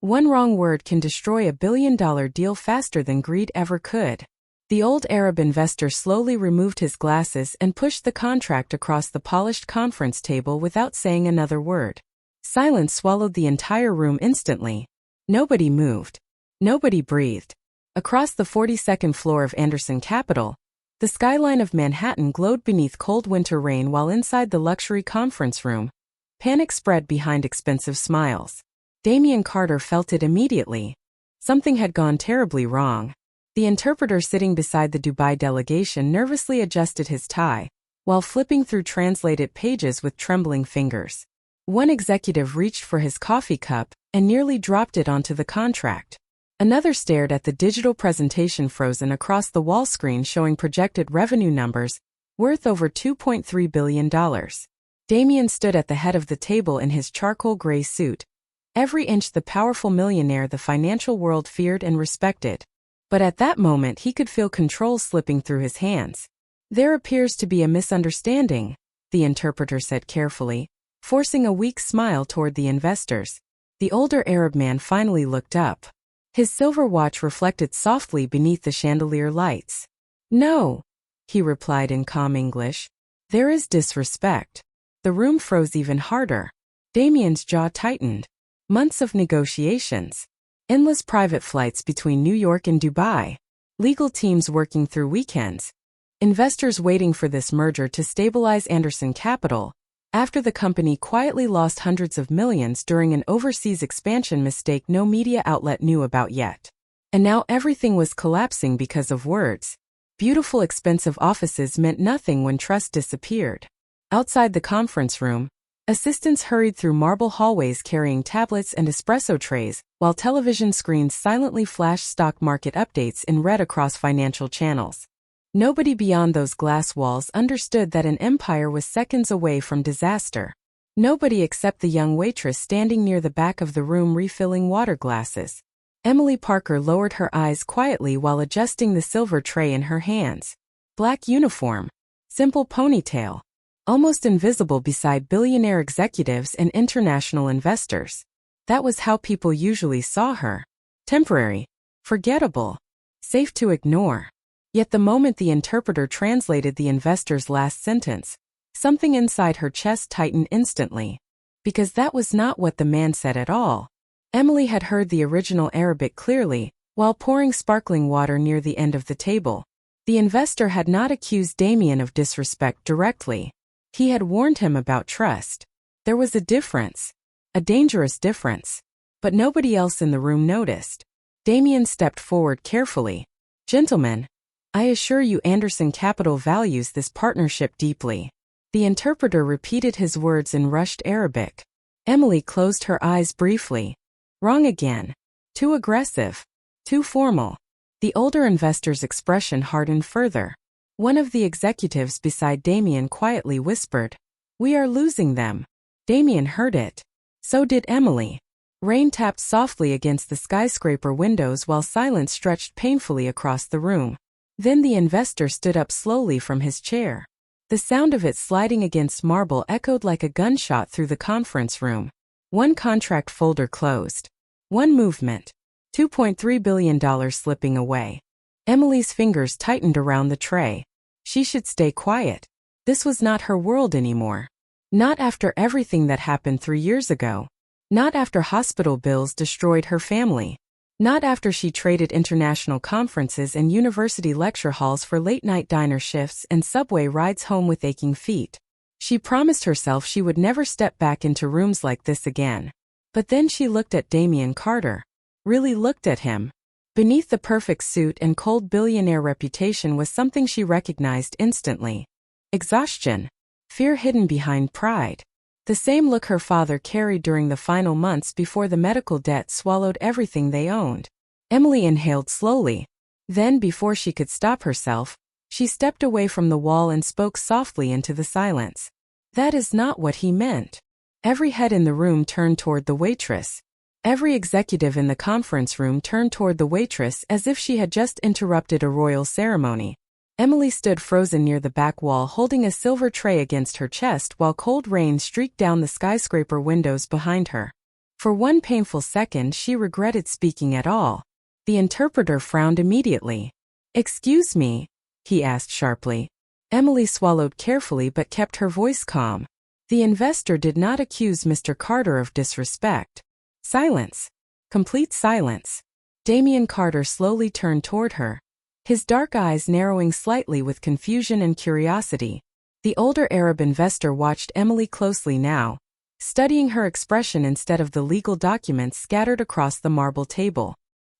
One wrong word can destroy a billion-dollar deal faster than greed ever could. The old Arab investor slowly removed his glasses and pushed the contract across the polished conference table without saying another word. Silence swallowed the entire room instantly. Nobody moved. Nobody breathed. Across the 42nd floor of Anderson Capital, the skyline of Manhattan glowed beneath cold winter rain, while inside the luxury conference room, panic spread behind expensive smiles. Damien Carter felt it immediately. Something had gone terribly wrong. The interpreter sitting beside the Dubai delegation nervously adjusted his tie, while flipping through translated pages with trembling fingers. One executive reached for his coffee cup and nearly dropped it onto the contract. Another stared at the digital presentation frozen across the wall screen showing projected revenue numbers worth over $2.3 billion. Damien stood at the head of the table in his charcoal gray suit, every inch the powerful millionaire the financial world feared and respected. But at that moment he could feel control slipping through his hands. "There appears to be a misunderstanding," the interpreter said carefully, forcing a weak smile toward the investors. The older Arab man finally looked up. His silver watch reflected softly beneath the chandelier lights. "No," he replied in calm English. "There is disrespect." The room froze even harder. Damien's jaw tightened. Months of negotiations. Endless private flights between New York and Dubai. Legal teams working through weekends. Investors waiting for this merger to stabilize Anderson Capital, after the company quietly lost hundreds of millions during an overseas expansion mistake no media outlet knew about yet. And now everything was collapsing because of words. Beautiful, expensive offices meant nothing when trust disappeared. Outside the conference room, assistants hurried through marble hallways carrying tablets and espresso trays, while television screens silently flashed stock market updates in red across financial channels. Nobody beyond those glass walls understood that an empire was seconds away from disaster. Nobody except the young waitress standing near the back of the room refilling water glasses. Emily Parker lowered her eyes quietly while adjusting the silver tray in her hands. Black uniform. Simple ponytail. Almost invisible beside billionaire executives and international investors. That was how people usually saw her. Temporary. Forgettable. Safe to ignore. Yet the moment the interpreter translated the investor's last sentence, something inside her chest tightened instantly. Because that was not what the man said at all. Emily had heard the original Arabic clearly, while pouring sparkling water near the end of the table. The investor had not accused Damien of disrespect directly. He had warned him about trust. There was a difference. A dangerous difference. But nobody else in the room noticed. Damien stepped forward carefully. "Gentlemen, I assure you Anderson Capital values this partnership deeply." The interpreter repeated his words in rushed Arabic. Emily closed her eyes briefly. Wrong again. Too aggressive. Too formal. The older investor's expression hardened further. One of the executives beside Damien quietly whispered, "We are losing them." Damien heard it. So did Emily. Rain tapped softly against the skyscraper windows while silence stretched painfully across the room. Then the investor stood up slowly from his chair. The sound of it sliding against marble echoed like a gunshot through the conference room. One contract folder closed. One movement. $2.3 billion slipping away. Emily's fingers tightened around the tray. She should stay quiet. This was not her world anymore. Not after everything that happened 3 years ago. Not after hospital bills destroyed her family. Not after she traded international conferences and university lecture halls for late-night diner shifts and subway rides home with aching feet. She promised herself she would never step back into rooms like this again. But then she looked at Damien Carter. Really looked at him. Beneath the perfect suit and cold billionaire reputation was something she recognized instantly. Exhaustion. Fear hidden behind pride. The same look her father carried during the final months before the medical debt swallowed everything they owned. Emily inhaled slowly. Then, before she could stop herself, she stepped away from the wall and spoke softly into the silence. "That is not what he meant." Every head in the room turned toward the waitress. Every executive in the conference room turned toward the waitress as if she had just interrupted a royal ceremony. Emily stood frozen near the back wall holding a silver tray against her chest while cold rain streaked down the skyscraper windows behind her. For one painful second she regretted speaking at all. The interpreter frowned immediately. "Excuse me?" he asked sharply. Emily swallowed carefully but kept her voice calm. The investor did not accuse Mr. Carter of disrespect. Silence. Complete silence. Damien Carter slowly turned toward her, his dark eyes narrowing slightly with confusion and curiosity. The older Arab investor watched Emily closely now, studying her expression instead of the legal documents scattered across the marble table.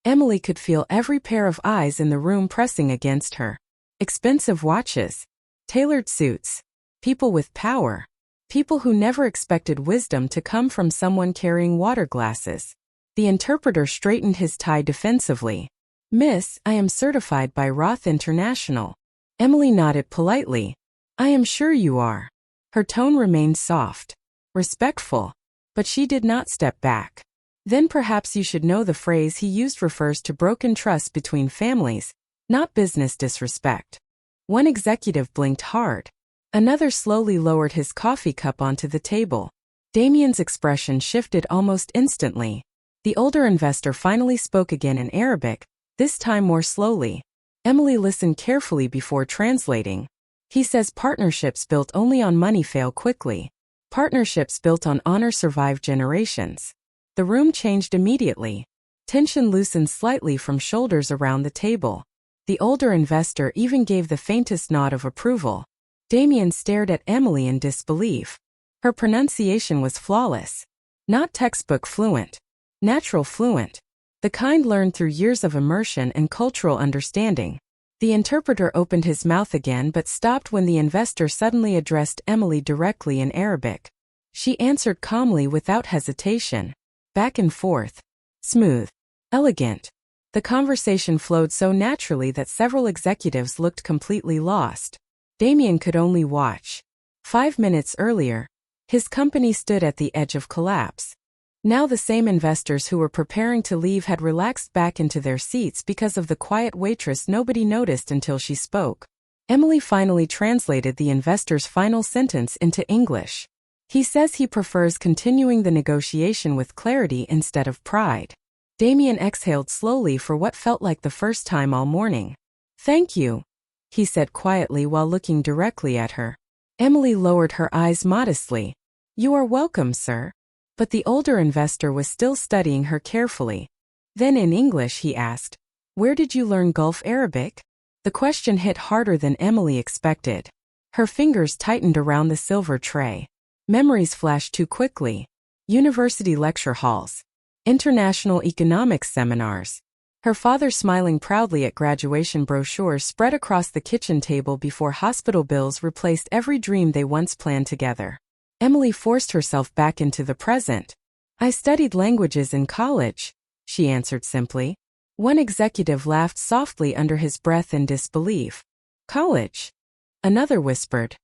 Emily could feel every pair of eyes in the room pressing against her. Expensive watches, tailored suits, people with power, people who never expected wisdom to come from someone carrying water glasses. The interpreter straightened his tie defensively. "Miss, I am certified by Roth International." Emily nodded politely. "I am sure you are." Her tone remained soft, respectful, but she did not step back. "Then perhaps you should know the phrase he used refers to broken trust between families, not business disrespect." One executive blinked hard. Another slowly lowered his coffee cup onto the table. Damien's expression shifted almost instantly. The older investor finally spoke again in Arabic, this time more slowly. Emily listened carefully before translating. "He says partnerships built only on money fail quickly. Partnerships built on honor survive generations." The room changed immediately. Tension loosened slightly from shoulders around the table. The older investor even gave the faintest nod of approval. Damien stared at Emily in disbelief. Her pronunciation was flawless. Not textbook fluent. Natural fluent. The kind learned through years of immersion and cultural understanding. The interpreter opened his mouth again but stopped when the investor suddenly addressed Emily directly in Arabic. She answered calmly without hesitation. Back and forth. Smooth. Elegant. The conversation flowed so naturally that several executives looked completely lost. Damien could only watch. 5 minutes earlier, his company stood at the edge of collapse. Now the same investors who were preparing to leave had relaxed back into their seats because of the quiet waitress nobody noticed until she spoke. Emily finally translated the investor's final sentence into English. "He says he prefers continuing the negotiation with clarity instead of pride." Damien exhaled slowly for what felt like the first time all morning. "Thank you," he said quietly while looking directly at her. Emily lowered her eyes modestly. "You are welcome, sir." But the older investor was still studying her carefully. Then in English he asked, "Where did you learn Gulf Arabic?" The question hit harder than Emily expected. Her fingers tightened around the silver tray. Memories flashed too quickly. University lecture halls. International economics seminars. Her father smiling proudly at graduation brochures spread across the kitchen table before hospital bills replaced every dream they once planned together. Emily forced herself back into the present. "I studied languages in college," she answered simply. One executive laughed softly under his breath in disbelief. "College?" Another whispered.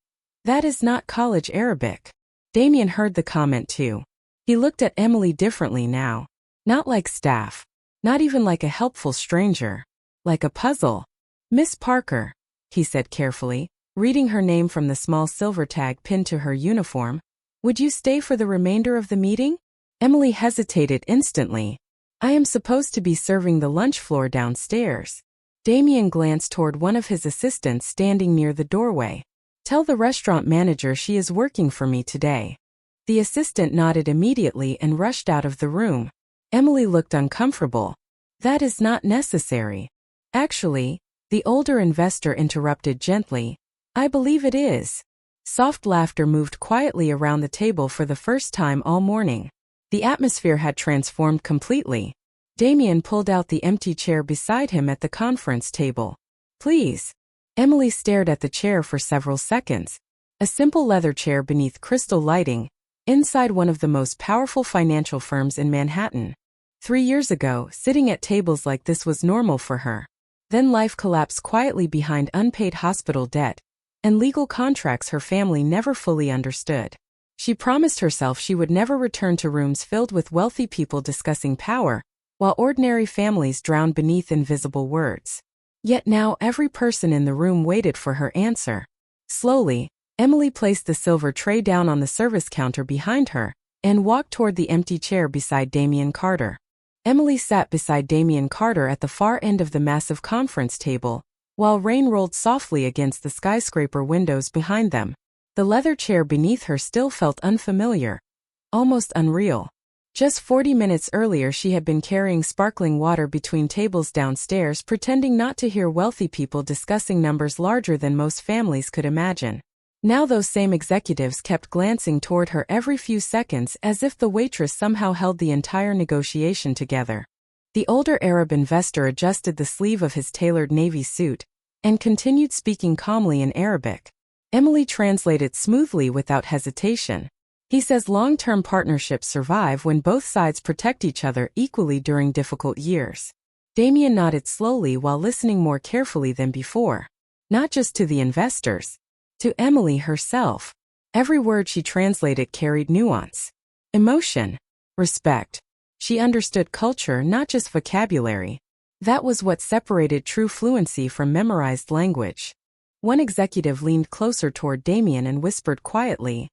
"That is not college Arabic." Damien heard the comment too. He looked at Emily differently now. Not like staff. Not even like a helpful stranger. Like a puzzle. "Miss Parker," he said carefully, reading her name from the small silver tag pinned to her uniform. "Would you stay for the remainder of the meeting?" Emily hesitated instantly. "I am supposed to be serving the lunch floor downstairs." Damien glanced toward one of his assistants standing near the doorway. "Tell the restaurant manager she is working for me today." The assistant nodded immediately and rushed out of the room. Emily looked uncomfortable. "That is not necessary." "Actually," the older investor interrupted gently, "I believe it is." Soft laughter moved quietly around the table for the first time all morning. The atmosphere had transformed completely. Damien pulled out the empty chair beside him at the conference table. "Please." Emily stared at the chair for several seconds. A simple leather chair beneath crystal lighting, inside one of the most powerful financial firms in Manhattan. 3 years ago, sitting at tables like this was normal for her. Then life collapsed quietly behind unpaid hospital debt and legal contracts her family never fully understood. She promised herself she would never return to rooms filled with wealthy people discussing power, while ordinary families drowned beneath invisible words. Yet now every person in the room waited for her answer. Slowly, Emily placed the silver tray down on the service counter behind her, and walked toward the empty chair beside Damian Carter. Emily sat beside Damian Carter at the far end of the massive conference table, while rain rolled softly against the skyscraper windows behind them. The leather chair beneath her still felt unfamiliar, almost unreal. Just 40 minutes earlier she had been carrying sparkling water between tables downstairs, pretending not to hear wealthy people discussing numbers larger than most families could imagine. Now those same executives kept glancing toward her every few seconds, as if the waitress somehow held the entire negotiation together. The older Arab investor adjusted the sleeve of his tailored navy suit and continued speaking calmly in Arabic. Emily translated smoothly without hesitation. He says long-term partnerships survive when both sides protect each other equally during difficult years. Damian nodded slowly while listening more carefully than before. Not just to the investors, to Emily herself. Every word she translated carried nuance, emotion, respect. She understood culture, not just vocabulary. That was what separated true fluency from memorized language. One executive leaned closer toward Damian and whispered quietly,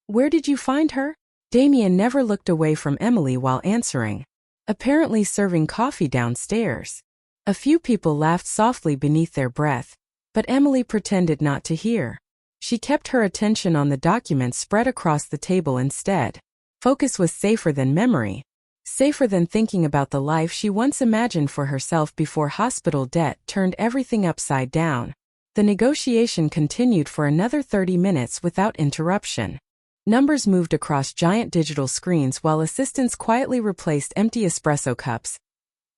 "Where did you find her?" Damian never looked away from Emily while answering, apparently serving coffee downstairs. A few people laughed softly beneath their breath, but Emily pretended not to hear. She kept her attention on the documents spread across the table instead. Focus was safer than memory, safer than thinking about the life she once imagined for herself before hospital debt turned everything upside down. The negotiation continued for another 30 minutes without interruption. Numbers moved across giant digital screens while assistants quietly replaced empty espresso cups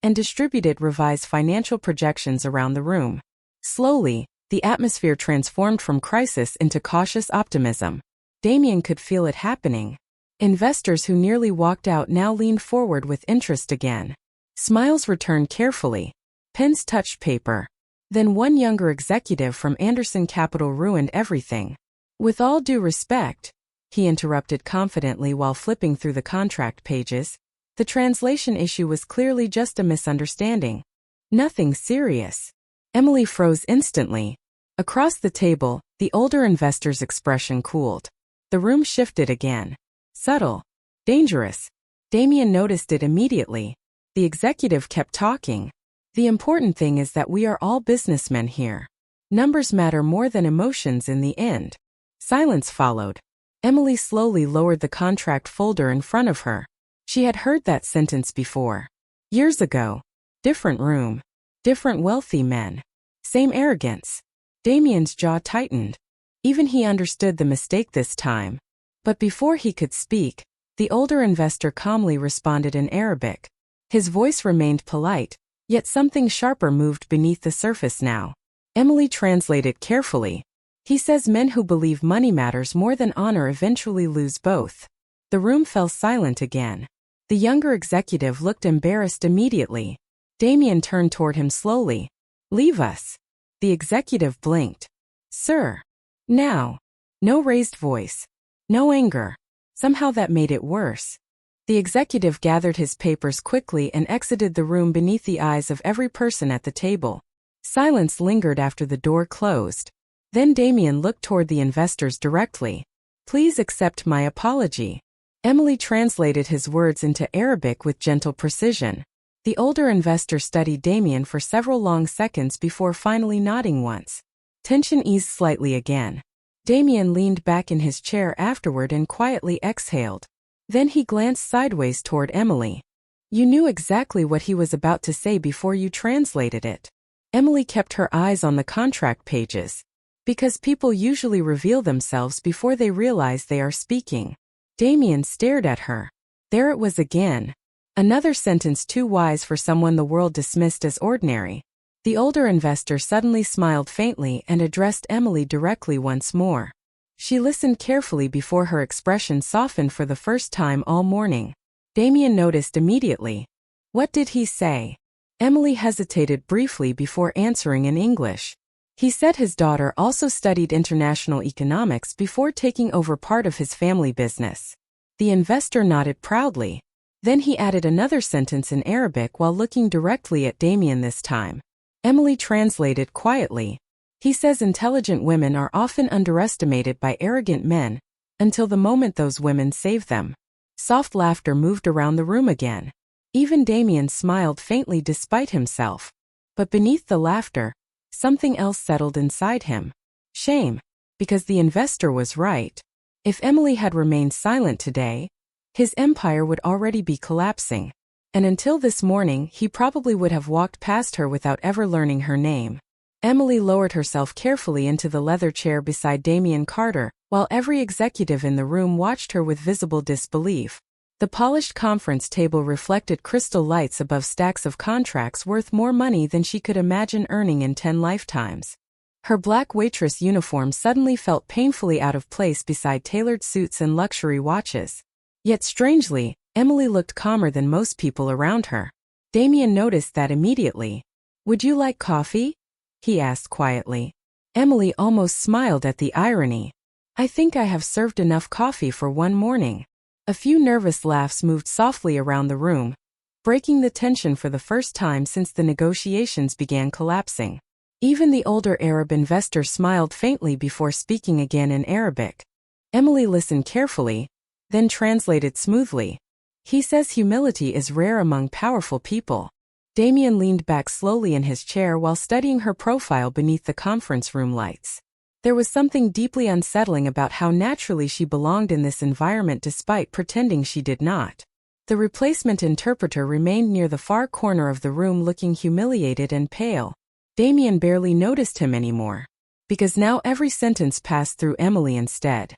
and distributed revised financial projections around the room. Slowly, the atmosphere transformed from crisis into cautious optimism. Damian could feel it happening. Investors who nearly walked out now leaned forward with interest again. Smiles returned carefully. Pens touched paper. Then one younger executive from Anderson Capital ruined everything. "With all due respect," he interrupted confidently while flipping through the contract pages, "the translation issue was clearly just a misunderstanding. Nothing serious." Emily froze instantly. Across the table, the older investor's expression cooled. The room shifted again. Subtle. Dangerous. Damian noticed it immediately. The executive kept talking. "The important thing is that we are all businessmen here. Numbers matter more than emotions in the end." Silence followed. Emily slowly lowered the contract folder in front of her. She had heard that sentence before. Years ago. Different room. Different wealthy men. Same arrogance. Damian's jaw tightened. Even he understood the mistake this time. But before he could speak, the older investor calmly responded in Arabic. His voice remained polite, yet something sharper moved beneath the surface now. Emily translated carefully. "He says men who believe money matters more than honor eventually lose both." The room fell silent again. The younger executive looked embarrassed immediately. Damian turned toward him slowly. "Leave us." The executive blinked. "Sir." Now. No raised voice. No anger. Somehow that made it worse. The executive gathered his papers quickly and exited the room beneath the eyes of every person at the table. Silence lingered after the door closed. Then Damian looked toward the investors directly. "Please accept my apology." Emily translated his words into Arabic with gentle precision. The older investor studied Damian for several long seconds before finally nodding once. Tension eased slightly again. Damian leaned back in his chair afterward and quietly exhaled. Then he glanced sideways toward Emily. "You knew exactly what he was about to say before you translated it." Emily kept her eyes on the contract pages. Because people usually reveal themselves before they realize they are speaking. Damian stared at her. There it was again. Another sentence too wise for someone the world dismissed as ordinary. The older investor suddenly smiled faintly and addressed Emily directly once more. She listened carefully before her expression softened for the first time all morning. Damian noticed immediately. "What did he say?" Emily hesitated briefly before answering in English. He said his daughter also studied international economics before taking over part of his family business. The investor nodded proudly. Then he added another sentence in Arabic while looking directly at Damian this time. Emily translated quietly. "He says intelligent women are often underestimated by arrogant men, until the moment those women save them." Soft laughter moved around the room again. Even Damien smiled faintly despite himself. But beneath the laughter, something else settled inside him. Shame. Because the investor was right. If Emily had remained silent today, his empire would already be collapsing. And until this morning, he probably would have walked past her without ever learning her name. Emily lowered herself carefully into the leather chair beside Damien Carter, while every executive in the room watched her with visible disbelief. The polished conference table reflected crystal lights above stacks of contracts worth more money than she could imagine earning in 10 lifetimes. Her black waitress uniform suddenly felt painfully out of place beside tailored suits and luxury watches. Yet strangely, Emily looked calmer than most people around her. Damien noticed that immediately. "Would you like coffee?" he asked quietly. Emily almost smiled at the irony. "I think I have served enough coffee for one morning." A few nervous laughs moved softly around the room, breaking the tension for the first time since the negotiations began collapsing. Even the older Arab investor smiled faintly before speaking again in Arabic. Emily listened carefully, then translated smoothly. "He says humility is rare among powerful people." Damien leaned back slowly in his chair while studying her profile beneath the conference room lights. There was something deeply unsettling about how naturally she belonged in this environment despite pretending she did not. The replacement interpreter remained near the far corner of the room looking humiliated and pale. Damien barely noticed him anymore, because now every sentence passed through Emily instead.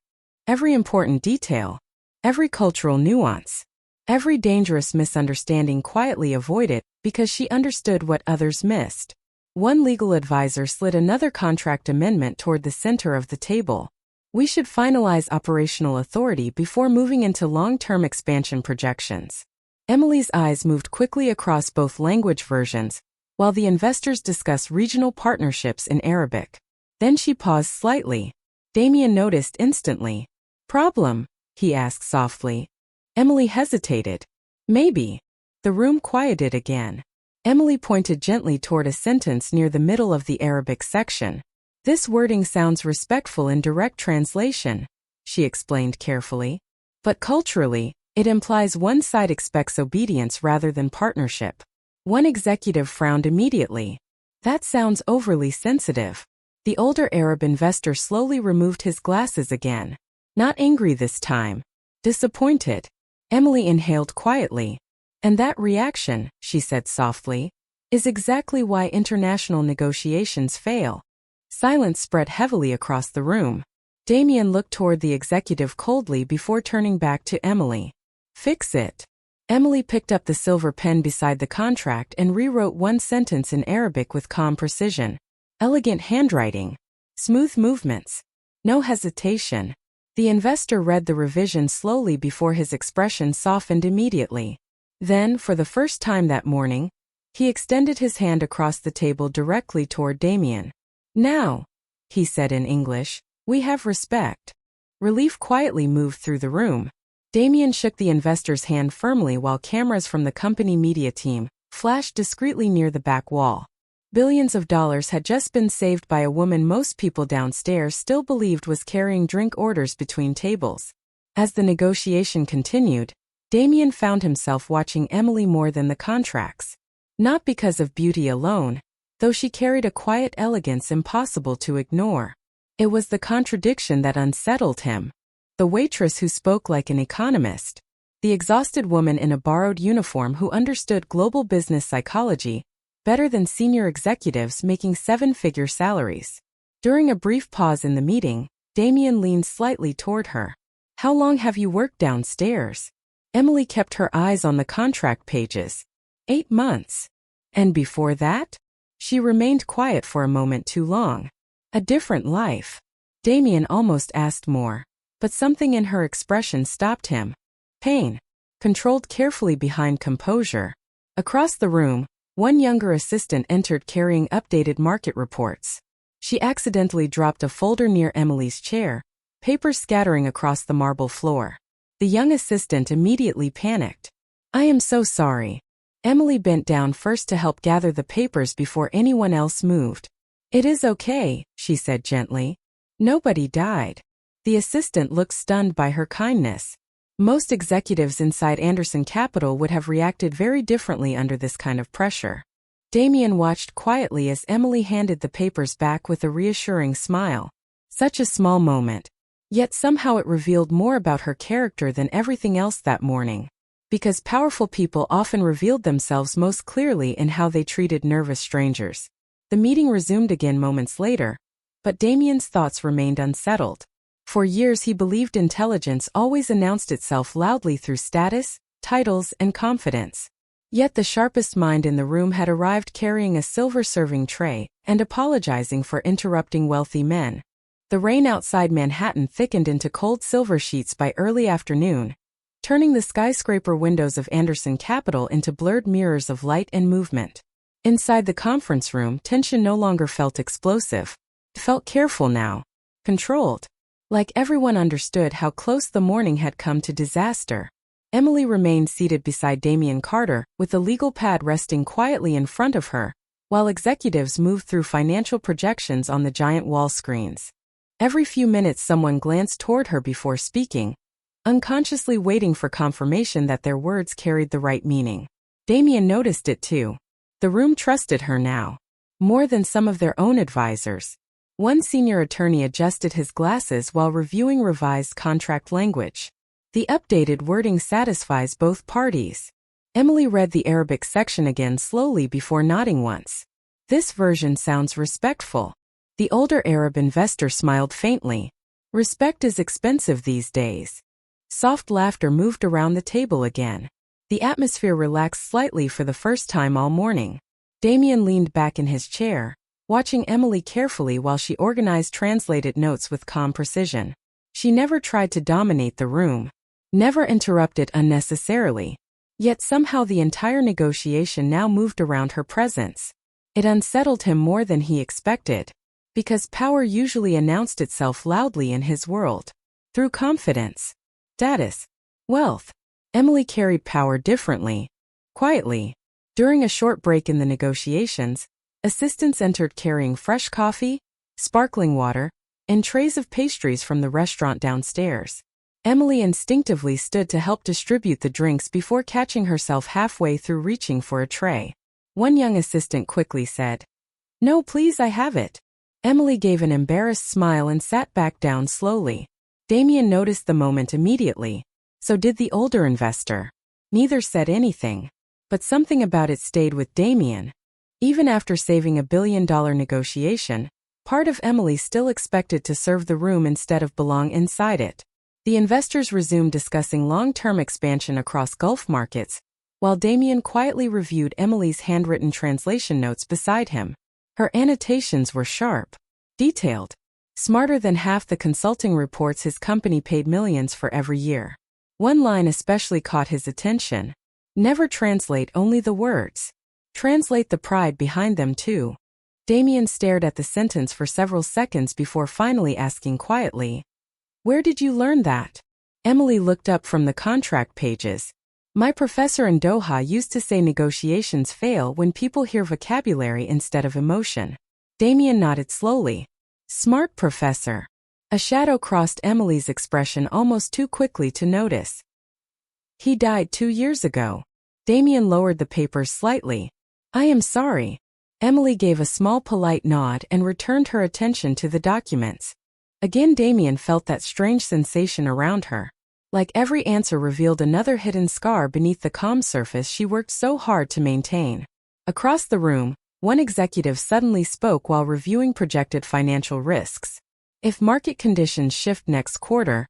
Every important detail, every cultural nuance, every dangerous misunderstanding quietly avoided because she understood what others missed. One legal advisor slid another contract amendment toward the center of the table. "We should finalize operational authority before moving into long-term expansion projections." Emily's eyes moved quickly across both language versions, while the investors discussed regional partnerships in Arabic. Then she paused slightly. Damien noticed instantly. "Problem?" he asked softly. Emily hesitated. "Maybe." The room quieted again. Emily pointed gently toward a sentence near the middle of the Arabic section. "This wording sounds respectful in direct translation," she explained carefully. "But culturally, it implies one side expects obedience rather than partnership." One executive frowned immediately. "That sounds overly sensitive." The older Arab investor slowly removed his glasses again. Not angry this time. Disappointed. Emily inhaled quietly. "And that reaction," she said softly, "is exactly why international negotiations fail." Silence spread heavily across the room. Damien looked toward the executive coldly before turning back to Emily. "Fix it." Emily picked up the silver pen beside the contract and rewrote one sentence in Arabic with calm precision. Elegant handwriting. Smooth movements. No hesitation. The investor read the revision slowly before his expression softened immediately. Then, for the first time that morning, he extended his hand across the table directly toward Damien. "Now," he said in English, "we have respect." Relief quietly moved through the room. Damien shook the investor's hand firmly while cameras from the company media team flashed discreetly near the back wall. Billions of dollars had just been saved by a woman most people downstairs still believed was carrying drink orders between tables. As the negotiation continued, Damien found himself watching Emily more than the contracts. Not because of beauty alone, though she carried a quiet elegance impossible to ignore. It was the contradiction that unsettled him. The waitress who spoke like an economist. The exhausted woman in a borrowed uniform who understood global business psychology better than senior executives making seven-figure salaries. During a brief pause in the meeting, Damien leaned slightly toward her. "How long have you worked downstairs?" Emily kept her eyes on the contract pages. 8 months. "And before that?" She remained quiet for a moment too long. "A different life." Damien almost asked more, but something in her expression stopped him. Pain. Controlled carefully behind composure. Across the room, one younger assistant entered carrying updated market reports. She accidentally dropped a folder near Emily's chair, papers scattering across the marble floor. The young assistant immediately panicked. "I am so sorry." Emily bent down first to help gather the papers before anyone else moved. "It is okay," she said gently. "Nobody died." The assistant looked stunned by her kindness. Most executives inside Anderson Capital would have reacted very differently under this kind of pressure. Damien watched quietly as Emily handed the papers back with a reassuring smile. Such a small moment. Yet somehow it revealed more about her character than everything else that morning. Because powerful people often revealed themselves most clearly in how they treated nervous strangers. The meeting resumed again moments later, but Damien's thoughts remained unsettled. For years he believed intelligence always announced itself loudly through status, titles, and confidence. Yet the sharpest mind in the room had arrived carrying a silver serving tray and apologizing for interrupting wealthy men. The rain outside Manhattan thickened into cold silver sheets by early afternoon, turning the skyscraper windows of Anderson Capital into blurred mirrors of light and movement. Inside the conference room, tension no longer felt explosive. It felt careful now, controlled. Like everyone understood how close the morning had come to disaster. Emily remained seated beside Damien Carter, with a legal pad resting quietly in front of her, while executives moved through financial projections on the giant wall screens. Every few minutes someone glanced toward her before speaking, unconsciously waiting for confirmation that their words carried the right meaning. Damien noticed it too. The room trusted her now, more than some of their own advisors. One senior attorney adjusted his glasses while reviewing revised contract language. The updated wording satisfies both parties. Emily read the Arabic section again slowly before nodding once. This version sounds respectful. The older Arab investor smiled faintly. Respect is expensive these days. Soft laughter moved around the table again. The atmosphere relaxed slightly for the first time all morning. Damien leaned back in his chair, watching Emily carefully while she organized translated notes with calm precision. She never tried to dominate the room, never interrupted unnecessarily. Yet somehow the entire negotiation now moved around her presence. It unsettled him more than he expected, because power usually announced itself loudly in his world. Through confidence, status, wealth. Emily carried power differently, quietly. During a short break in the negotiations, assistants entered carrying fresh coffee, sparkling water, and trays of pastries from the restaurant downstairs. Emily instinctively stood to help distribute the drinks before catching herself halfway through reaching for a tray. One young assistant quickly said, "No, please, I have it." Emily gave an embarrassed smile and sat back down slowly. Damien noticed the moment immediately. So did the older investor. Neither said anything, but something about it stayed with Damien. Even after saving $1 billion negotiation, part of Emily still expected to serve the room instead of belong inside it. The investors resumed discussing long-term expansion across Gulf markets, while Damien quietly reviewed Emily's handwritten translation notes beside him. Her annotations were sharp, detailed, smarter than half the consulting reports his company paid millions for every year. One line especially caught his attention. Never translate only the words. Translate the pride behind them too. Damien stared at the sentence for several seconds before finally asking quietly, "Where did you learn that?" Emily looked up from the contract pages. "My professor in Doha used to say negotiations fail when people hear vocabulary instead of emotion." Damien nodded slowly. "Smart professor." A shadow crossed Emily's expression almost too quickly to notice. "He died 2 years ago." Damien lowered the papers slightly. "I am sorry." Emily gave a small polite nod and returned her attention to the documents. Again Damien felt that strange sensation around her. Like every answer revealed another hidden scar beneath the calm surface she worked so hard to maintain. Across the room, one executive suddenly spoke while reviewing projected financial risks. "If market conditions shift next quarter,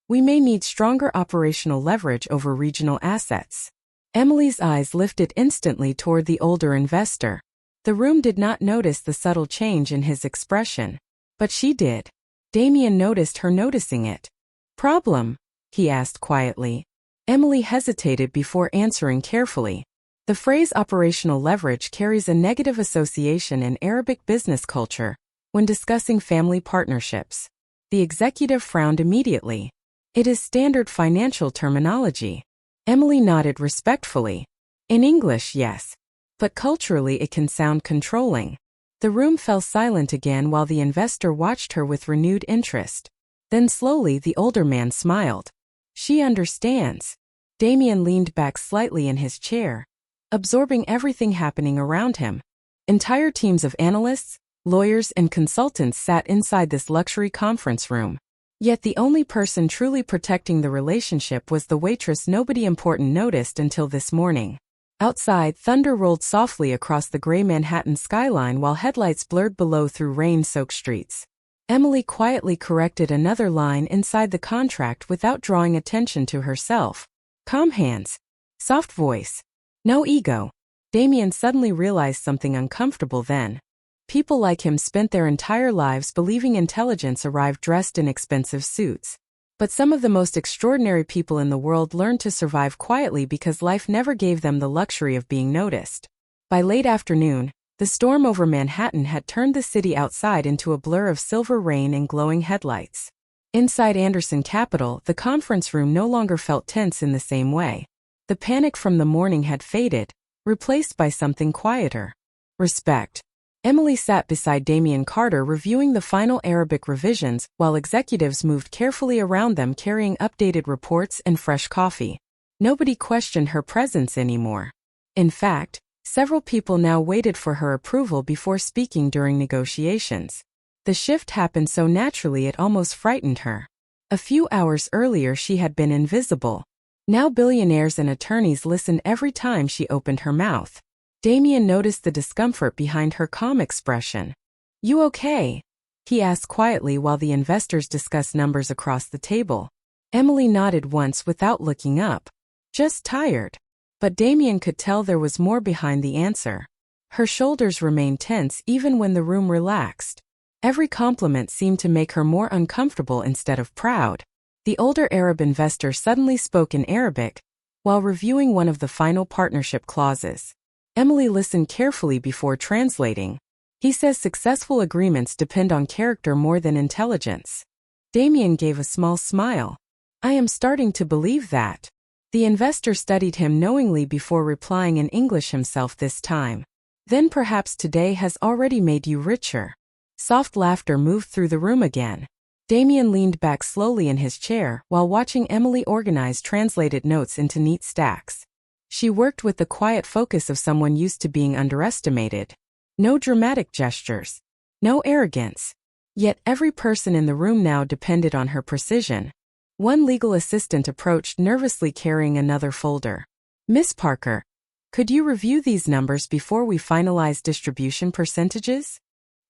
we may need stronger operational leverage over regional assets." Emily's eyes lifted instantly toward the older investor. The room did not notice the subtle change in his expression, but she did. Damien noticed her noticing it. "Problem?" he asked quietly. Emily hesitated before answering carefully. The phrase operational leverage carries a negative association in Arabic business culture when discussing family partnerships. The executive frowned immediately. "It is standard financial terminology." Emily nodded respectfully. "In English, yes. But culturally it can sound controlling." The room fell silent again while the investor watched her with renewed interest. Then slowly the older man smiled. She understands. Damien leaned back slightly in his chair, absorbing everything happening around him. Entire teams of analysts, lawyers, and consultants sat inside this luxury conference room. Yet the only person truly protecting the relationship was the waitress nobody important noticed until this morning. Outside, thunder rolled softly across the gray Manhattan skyline while headlights blurred below through rain-soaked streets. Emily quietly corrected another line inside the contract without drawing attention to herself. Calm hands. Soft voice. No ego. Damien suddenly realized something uncomfortable then. People like him spent their entire lives believing intelligence arrived dressed in expensive suits. But some of the most extraordinary people in the world learned to survive quietly because life never gave them the luxury of being noticed. By late afternoon, the storm over Manhattan had turned the city outside into a blur of silver rain and glowing headlights. Inside Anderson Capital, the conference room no longer felt tense in the same way. The panic from the morning had faded, replaced by something quieter. Respect. Emily sat beside Damien Carter reviewing the final Arabic revisions while executives moved carefully around them carrying updated reports and fresh coffee. Nobody questioned her presence anymore. In fact, several people now waited for her approval before speaking during negotiations. The shift happened so naturally it almost frightened her. A few hours earlier she had been invisible. Now billionaires and attorneys listened every time she opened her mouth. Damien noticed the discomfort behind her calm expression. "You okay?" he asked quietly while the investors discussed numbers across the table. Emily nodded once without looking up. "Just tired." But Damien could tell there was more behind the answer. Her shoulders remained tense even when the room relaxed. Every compliment seemed to make her more uncomfortable instead of proud. The older Arab investor suddenly spoke in Arabic while reviewing one of the final partnership clauses. Emily listened carefully before translating. "He says successful agreements depend on character more than intelligence." Damien gave a small smile. "I am starting to believe that." The investor studied him knowingly before replying in English himself this time. "Then perhaps today has already made you richer." Soft laughter moved through the room again. Damien leaned back slowly in his chair while watching Emily organize translated notes into neat stacks. She worked with the quiet focus of someone used to being underestimated. No dramatic gestures. No arrogance. Yet every person in the room now depended on her precision. One legal assistant approached nervously carrying another folder. "Miss Parker, could you review these numbers before we finalize distribution percentages?"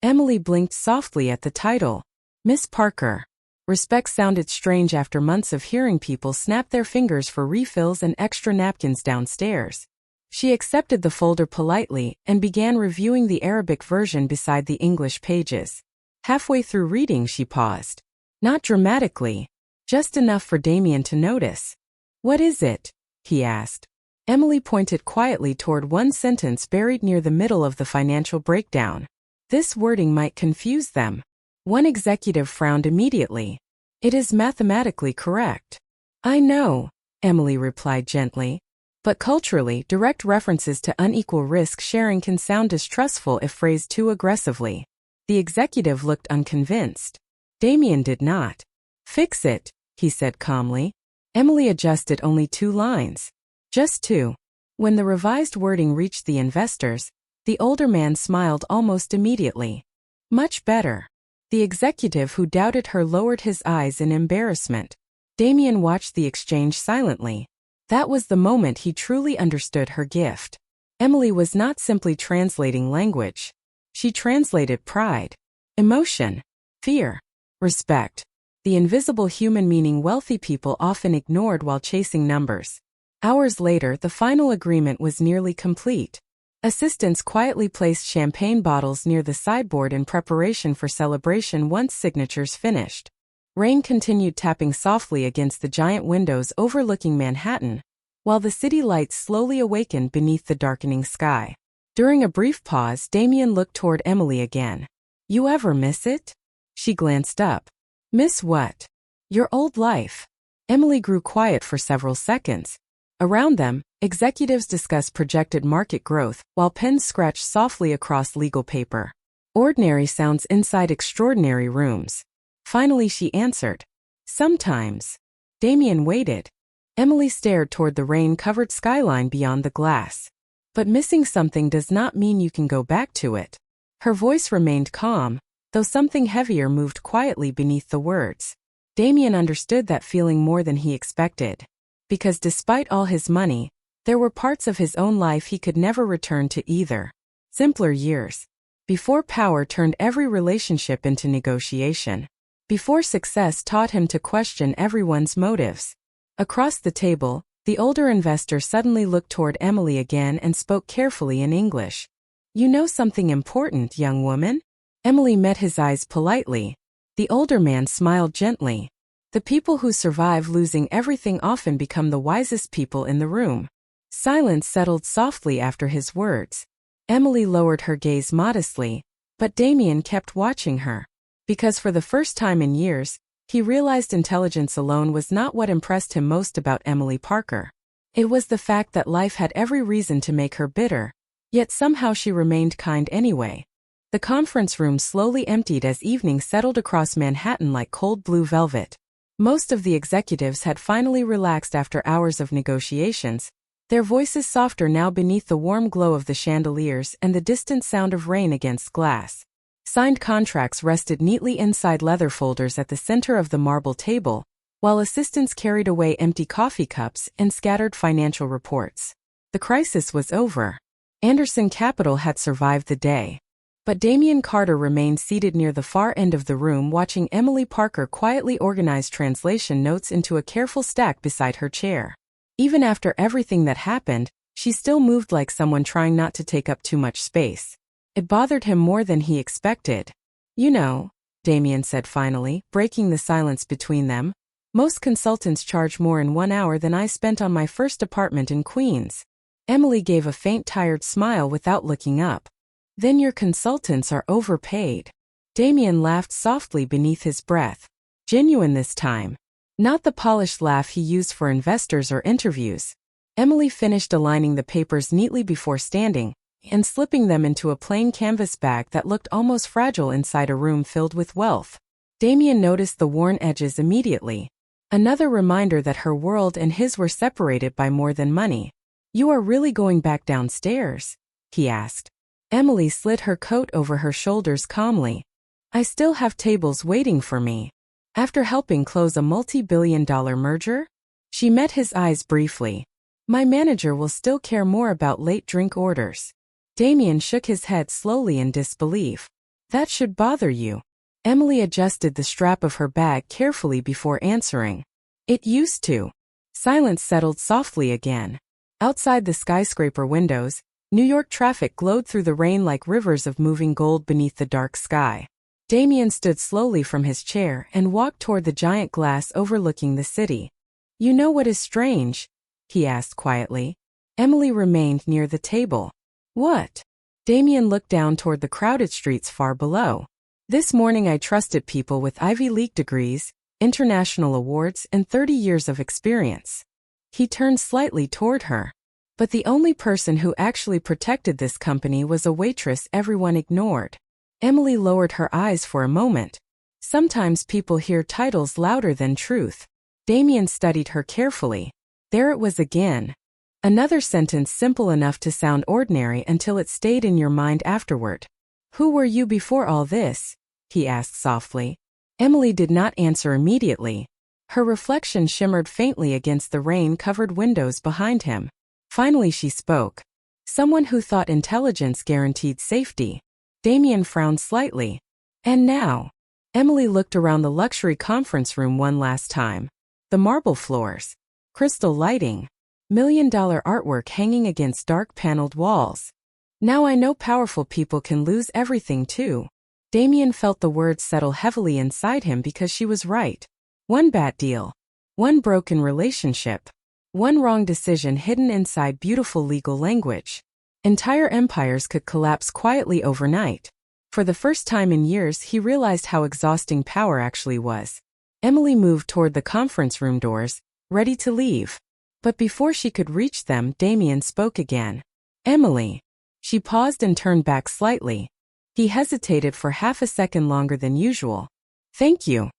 Emily blinked softly at the title. Miss Parker. Respect sounded strange after months of hearing people snap their fingers for refills and extra napkins downstairs. She accepted the folder politely and began reviewing the Arabic version beside the English pages. Halfway through reading she paused. Not dramatically, just enough for Damien to notice. "What is it?" he asked. Emily pointed quietly toward one sentence buried near the middle of the financial breakdown. This wording might confuse them. One executive frowned immediately. "It is mathematically correct." "I know," Emily replied gently. "But culturally, direct references to unequal risk sharing can sound distrustful if phrased too aggressively." The executive looked unconvinced. Damien did not. "Fix it," he said calmly. Emily adjusted only 2 lines. Just 2. When the revised wording reached the investors, the older man smiled almost immediately. "Much better." The executive who doubted her lowered his eyes in embarrassment. Damien watched the exchange silently. That was the moment he truly understood her gift. Emily was not simply translating language. She translated pride, emotion, fear, respect. The invisible human meaning wealthy people often ignored while chasing numbers. Hours later, the final agreement was nearly complete. Assistants quietly placed champagne bottles near the sideboard in preparation for celebration once signatures finished. Rain continued tapping softly against the giant windows overlooking Manhattan, while the city lights slowly awakened beneath the darkening sky. During a brief pause, Damien looked toward Emily again. "You ever miss it?" She glanced up. "Miss what?" "Your old life." Emily grew quiet for several seconds. Around them, executives discussed projected market growth while pens scratched softly across legal paper. Ordinary sounds inside extraordinary rooms. Finally she answered. "Sometimes." Damien waited. Emily stared toward the rain-covered skyline beyond the glass. But missing something does not mean you can go back to it. Her voice remained calm, though something heavier moved quietly beneath the words. Damien understood that feeling more than he expected. Because despite all his money, there were parts of his own life he could never return to either. Simpler years. Before power turned every relationship into negotiation. Before success taught him to question everyone's motives. Across the table, the older investor suddenly looked toward Emily again and spoke carefully in English. "You know something important, young woman?" Emily met his eyes politely. The older man smiled gently. The people who survive losing everything often become the wisest people in the room. Silence settled softly after his words. Emily lowered her gaze modestly, but Damien kept watching her. Because for the first time in years, he realized intelligence alone was not what impressed him most about Emily Parker. It was the fact that life had every reason to make her bitter, yet somehow she remained kind anyway. The conference room slowly emptied as evening settled across Manhattan like cold blue velvet. Most of the executives had finally relaxed after hours of negotiations, their voices softer now beneath the warm glow of the chandeliers and the distant sound of rain against glass. Signed contracts rested neatly inside leather folders at the center of the marble table, while assistants carried away empty coffee cups and scattered financial reports. The crisis was over. Anderson Capital had survived the day. But Damien Carter remained seated near the far end of the room watching Emily Parker quietly organize translation notes into a careful stack beside her chair. Even after everything that happened, she still moved like someone trying not to take up too much space. It bothered him more than he expected. "You know," Damien said finally, breaking the silence between them, "most consultants charge more in 1 hour than I spent on my first apartment in Queens." Emily gave a faint tired smile without looking up. "Then your consultants are overpaid." Damien laughed softly beneath his breath. Genuine this time. Not the polished laugh he used for investors or interviews. Emily finished aligning the papers neatly before standing, and slipping them into a plain canvas bag that looked almost fragile inside a room filled with wealth. Damien noticed the worn edges immediately. Another reminder that her world and his were separated by more than money. "You are really going back downstairs?" he asked. Emily slid her coat over her shoulders calmly. "I still have tables waiting for me." After helping close a multi-billion-dollar merger? She met his eyes briefly. "My manager will still care more about late drink orders." Damien shook his head slowly in disbelief. "That should bother you." Emily adjusted the strap of her bag carefully before answering. "It used to." Silence settled softly again. Outside the skyscraper windows, New York traffic glowed through the rain like rivers of moving gold beneath the dark sky. Damien stood slowly from his chair and walked toward the giant glass overlooking the city. "You know what is strange?" he asked quietly. Emily remained near the table. "What?" Damien looked down toward the crowded streets far below. "This morning I trusted people with Ivy League degrees, international awards, and 30 years of experience." He turned slightly toward her. "But the only person who actually protected this company was a waitress everyone ignored." Emily lowered her eyes for a moment. Sometimes people hear titles louder than truth. Damien studied her carefully. There it was again. Another sentence simple enough to sound ordinary until it stayed in your mind afterward. "Who were you before all this?" he asked softly. Emily did not answer immediately. Her reflection shimmered faintly against the rain-covered windows behind him. Finally she spoke. "Someone who thought intelligence guaranteed safety." Damien frowned slightly. "And now?" Emily looked around the luxury conference room one last time. The marble floors. Crystal lighting. $1 million artwork hanging against dark paneled walls. "Now I know powerful people can lose everything too." Damien felt the words settle heavily inside him because she was right. One bad deal. One broken relationship. One wrong decision hidden inside beautiful legal language. Entire empires could collapse quietly overnight. For the first time in years he realized how exhausting power actually was. Emily moved toward the conference room doors, ready to leave. But before she could reach them, Damien spoke again. "Emily." She paused and turned back slightly. He hesitated for half a second longer than usual. "Thank you."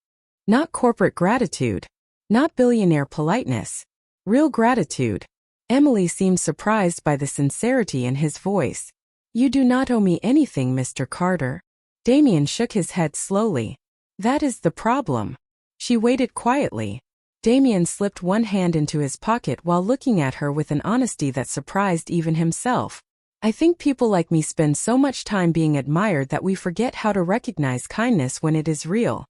Not corporate gratitude. Not billionaire politeness. Real gratitude. Emily seemed surprised by the sincerity in his voice. You do not owe me anything, Mr. Carter. Damien shook his head slowly. That is the problem. She waited quietly. Damien slipped one hand into his pocket while looking at her with an honesty that surprised even himself. I think people like me spend so much time being admired that we forget how to recognize kindness when it is real.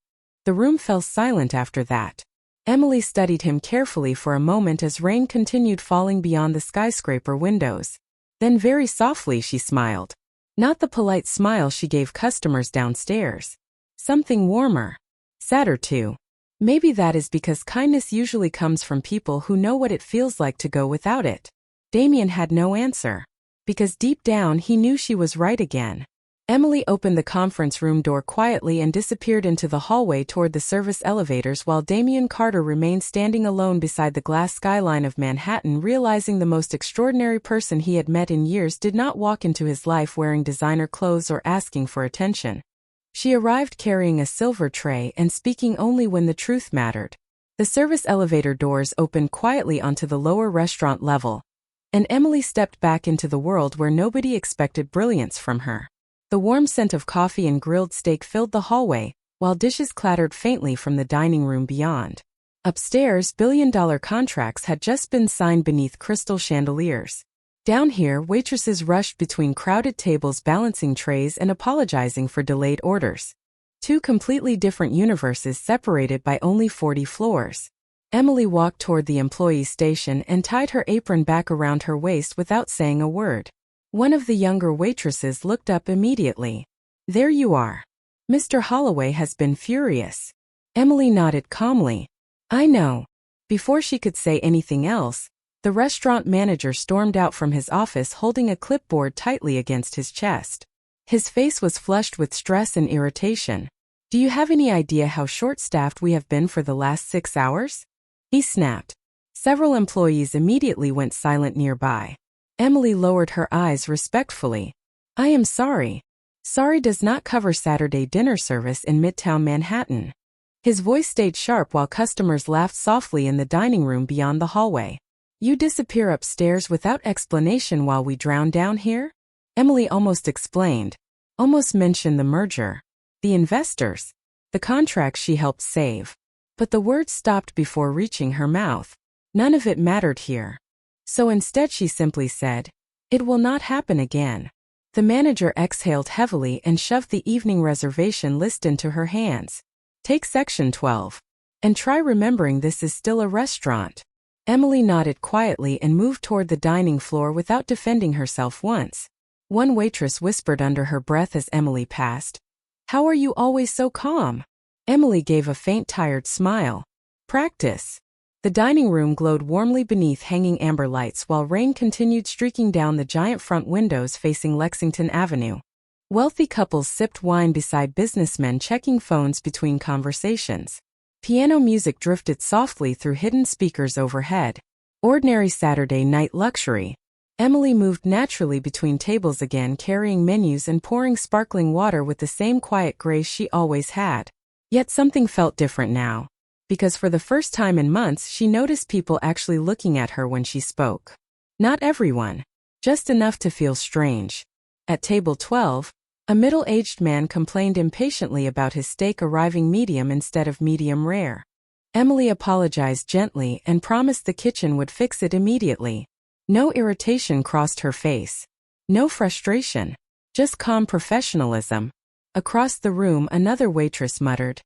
The room fell silent after that. Emily studied him carefully for a moment as rain continued falling beyond the skyscraper windows. Then very softly she smiled. Not the polite smile she gave customers downstairs. Something warmer. Sadder too. Maybe that is because kindness usually comes from people who know what it feels like to go without it. Damien had no answer. Because deep down he knew she was right again. Emily opened the conference room door quietly and disappeared into the hallway toward the service elevators while Damien Carter remained standing alone beside the glass skyline of Manhattan, realizing the most extraordinary person he had met in years did not walk into his life wearing designer clothes or asking for attention. She arrived carrying a silver tray and speaking only when the truth mattered. The service elevator doors opened quietly onto the lower restaurant level, and Emily stepped back into the world where nobody expected brilliance from her. The warm scent of coffee and grilled steak filled the hallway, while dishes clattered faintly from the dining room beyond. Upstairs, billion-dollar contracts had just been signed beneath crystal chandeliers. Down here, waitresses rushed between crowded tables balancing trays and apologizing for delayed orders. Two completely different universes separated by only 40 floors. Emily walked toward the employee station and tied her apron back around her waist without saying a word. One of the younger waitresses looked up immediately. There you are. Mr. Holloway has been furious. Emily nodded calmly. I know. Before she could say anything else, the restaurant manager stormed out from his office holding a clipboard tightly against his chest. His face was flushed with stress and irritation. Do you have any idea how short-staffed we have been for the last 6 hours? He snapped. Several employees immediately went silent nearby. Emily lowered her eyes respectfully. I am sorry. Sorry does not cover Saturday dinner service in Midtown Manhattan. His voice stayed sharp while customers laughed softly in the dining room beyond the hallway. You disappear upstairs without explanation while we drown down here? Emily almost explained. Almost mentioned the merger. The investors. The contracts she helped save. But the words stopped before reaching her mouth. None of it mattered here. So instead she simply said, it will not happen again. The manager exhaled heavily and shoved the evening reservation list into her hands. Take section 12. And try remembering this is still a restaurant. Emily nodded quietly and moved toward the dining floor without defending herself once. One waitress whispered under her breath as Emily passed. How are you always so calm? Emily gave a faint tired smile. Practice. The dining room glowed warmly beneath hanging amber lights while rain continued streaking down the giant front windows facing Lexington Avenue. Wealthy couples sipped wine beside businessmen checking phones between conversations. Piano music drifted softly through hidden speakers overhead. Ordinary Saturday night luxury. Emily moved naturally between tables again, carrying menus and pouring sparkling water with the same quiet grace she always had. Yet something felt different now. Because for the first time in months she noticed people actually looking at her when she spoke. Not everyone. Just enough to feel strange. At table 12, a middle-aged man complained impatiently about his steak arriving medium instead of medium rare. Emily apologized gently and promised the kitchen would fix it immediately. No irritation crossed her face. No frustration. Just calm professionalism. Across the room another waitress muttered,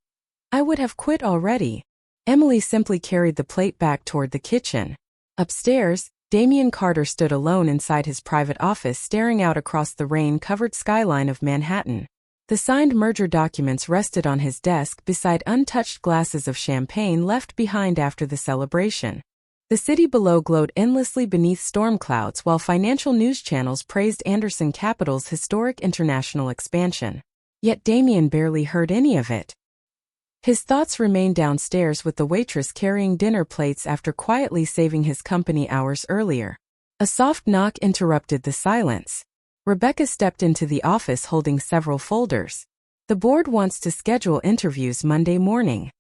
I would have quit already. Emily simply carried the plate back toward the kitchen. Upstairs, Damien Carter stood alone inside his private office staring out across the rain-covered skyline of Manhattan. The signed merger documents rested on his desk beside untouched glasses of champagne left behind after the celebration. The city below glowed endlessly beneath storm clouds while financial news channels praised Anderson Capital's historic international expansion. Yet Damien barely heard any of it. His thoughts remained downstairs with the waitress carrying dinner plates after quietly saving his company hours earlier. A soft knock interrupted the silence. Rebecca stepped into the office holding several folders. The board wants to schedule interviews Monday morning.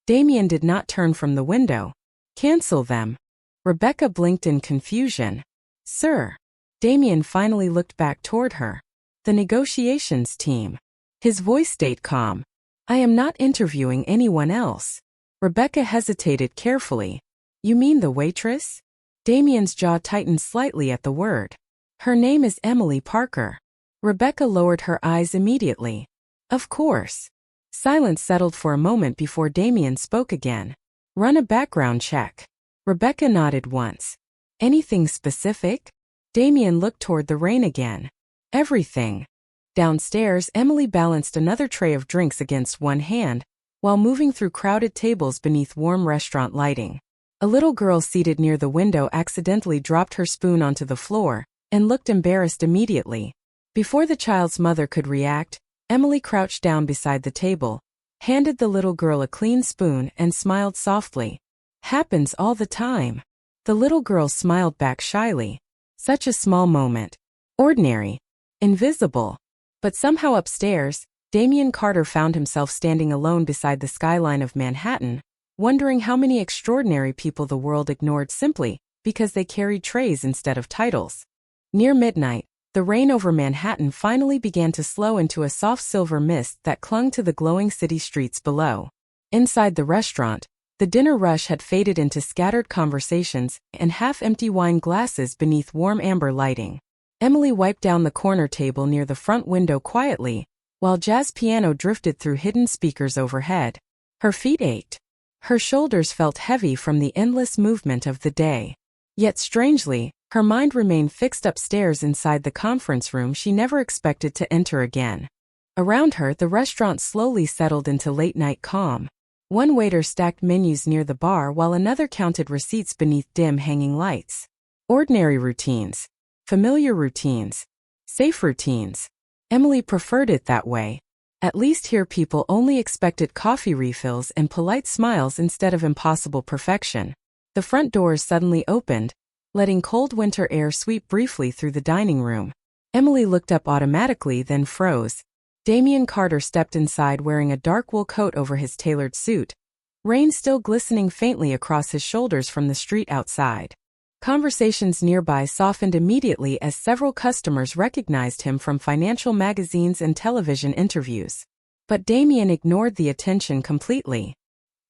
Damien did not turn from the window. Cancel them. Rebecca blinked in confusion. Sir. Damien finally looked back toward her. The negotiations team. His voice stayed calm. I am not interviewing anyone else. Rebecca hesitated carefully. You mean the waitress? Damien's jaw tightened slightly at the word. Her name is Emily Parker. Rebecca lowered her eyes immediately. Of course. Silence settled for a moment before Damien spoke again. Run a background check. Rebecca nodded once. Anything specific? Damien looked toward the rain again. Everything. Downstairs, Emily balanced another tray of drinks against one hand, while moving through crowded tables beneath warm restaurant lighting. A little girl seated near the window accidentally dropped her spoon onto the floor, and looked embarrassed immediately. Before the child's mother could react, Emily crouched down beside the table, handed the little girl a clean spoon and smiled softly. Happens all the time. The little girl smiled back shyly. Such a small moment. Ordinary. Invisible. But somehow upstairs, Damien Carter found himself standing alone beside the skyline of Manhattan, wondering how many extraordinary people the world ignored simply because they carried trays instead of titles. Near midnight, the rain over Manhattan finally began to slow into a soft silver mist that clung to the glowing city streets below. Inside the restaurant, the dinner rush had faded into scattered conversations and half-empty wine glasses beneath warm amber lighting. Emily wiped down the corner table near the front window quietly, while jazz piano drifted through hidden speakers overhead. Her feet ached. Her shoulders felt heavy from the endless movement of the day. Yet strangely, her mind remained fixed upstairs inside the conference room she never expected to enter again. Around her, the restaurant slowly settled into late-night calm. One waiter stacked menus near the bar while another counted receipts beneath dim hanging lights. Ordinary routines. Familiar routines. Safe routines. Emily preferred it that way. At least here people only expected coffee refills and polite smiles instead of impossible perfection. The front doors suddenly opened, letting cold winter air sweep briefly through the dining room. Emily looked up automatically, then froze. Damien Carter stepped inside wearing a dark wool coat over his tailored suit, rain still glistening faintly across his shoulders from the street outside. Conversations nearby softened immediately as several customers recognized him from financial magazines and television interviews. But Damien ignored the attention completely.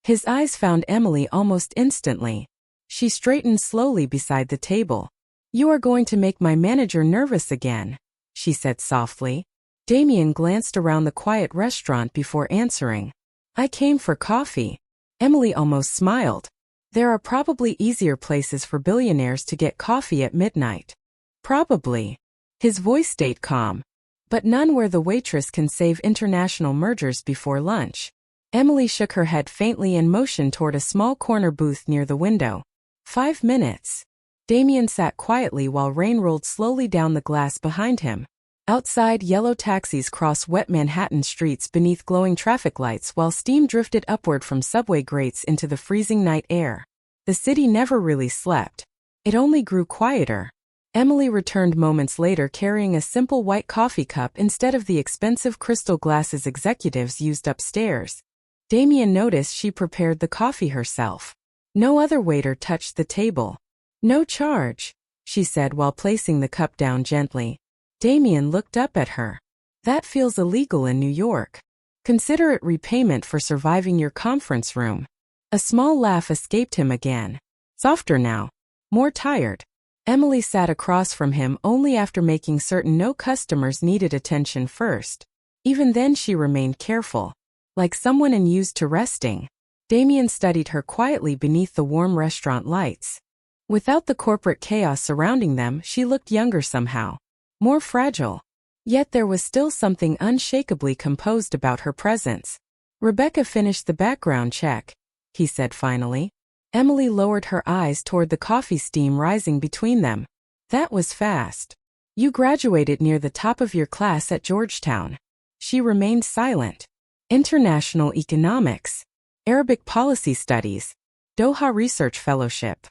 His eyes found Emily almost instantly. She straightened slowly beside the table. You are going to make my manager nervous again, she said softly. Damien glanced around the quiet restaurant before answering. I came for coffee. Emily almost smiled. There are probably easier places for billionaires to get coffee at midnight. Probably. His voice stayed calm. But none where the waitress can save international mergers before lunch. Emily shook her head faintly and motioned toward a small corner booth near the window. 5 minutes. Damien sat quietly while rain rolled slowly down the glass behind him. Outside, yellow taxis crossed wet Manhattan streets beneath glowing traffic lights while steam drifted upward from subway grates into the freezing night air. The city never really slept. It only grew quieter. Emily returned moments later carrying a simple white coffee cup instead of the expensive crystal glasses executives used upstairs. Damien noticed she prepared the coffee herself. No other waiter touched the table. No charge, she said while placing the cup down gently. Damien looked up at her. That feels illegal in New York. Consider it repayment for surviving your conference room. A small laugh escaped him again. Softer now. More tired. Emily sat across from him only after making certain no customers needed attention first. Even then she remained careful. Like someone unused to resting. Damien studied her quietly beneath the warm restaurant lights. Without the corporate chaos surrounding them, she looked younger somehow. More fragile. Yet there was still something unshakably composed about her presence. Rebecca finished the background check, he said finally. Emily lowered her eyes toward the coffee steam rising between them. That was fast. You graduated near the top of your class at Georgetown. She remained silent. International Economics. Arabic Policy Studies. Doha Research Fellowship.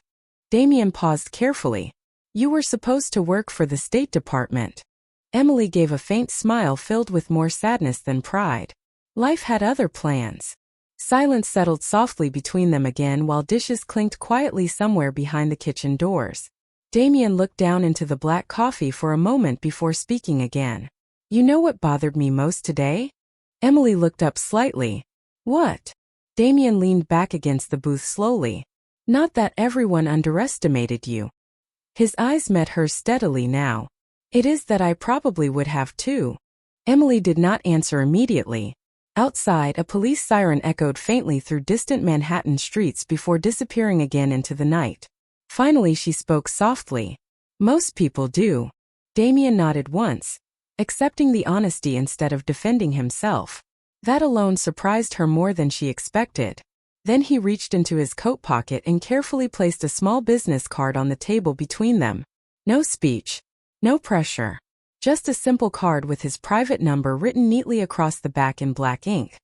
Damien paused carefully. You were supposed to work for the State Department. Emily gave a faint smile filled with more sadness than pride. Life had other plans. Silence settled softly between them again while dishes clinked quietly somewhere behind the kitchen doors. Damien looked down into the black coffee for a moment before speaking again. You know what bothered me most today? Emily looked up slightly. What? Damien leaned back against the booth slowly. Not that everyone underestimated you. His eyes met hers steadily now. It is that I probably would have too. Emily did not answer immediately. Outside, a police siren echoed faintly through distant Manhattan streets before disappearing again into the night. Finally she spoke softly. Most people do. Damien nodded once, accepting the honesty instead of defending himself. That alone surprised her more than she expected. Then he reached into his coat pocket and carefully placed a small business card on the table between them. No speech. No pressure. Just a simple card with his private number written neatly across the back in black ink.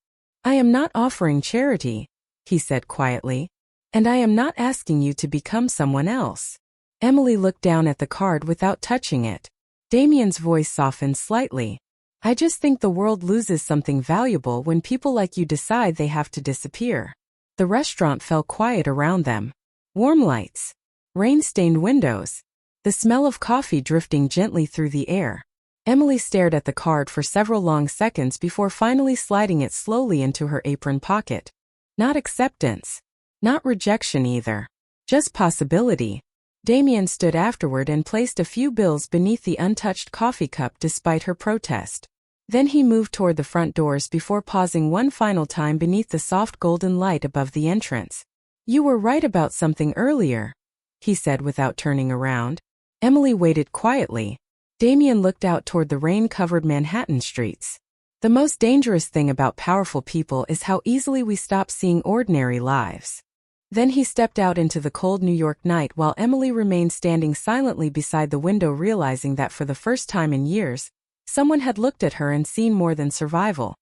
I am not offering charity, he said quietly. And I am not asking you to become someone else. Emily looked down at the card without touching it. Damien's voice softened slightly. I just think the world loses something valuable when people like you decide they have to disappear. The restaurant fell quiet around them. Warm lights. Rain-stained windows. The smell of coffee drifting gently through the air. Emily stared at the card for several long seconds before finally sliding it slowly into her apron pocket. Not acceptance. Not rejection either. Just possibility. Damien stood afterward and placed a few bills beneath the untouched coffee cup despite her protest. Then he moved toward the front doors before pausing one final time beneath the soft golden light above the entrance. You were right about something earlier, he said without turning around. Emily waited quietly. Damien looked out toward the rain-covered Manhattan streets. The most dangerous thing about powerful people is how easily we stop seeing ordinary lives. Then he stepped out into the cold New York night while Emily remained standing silently beside the window, realizing that for the first time in years, someone had looked at her and seen more than survival.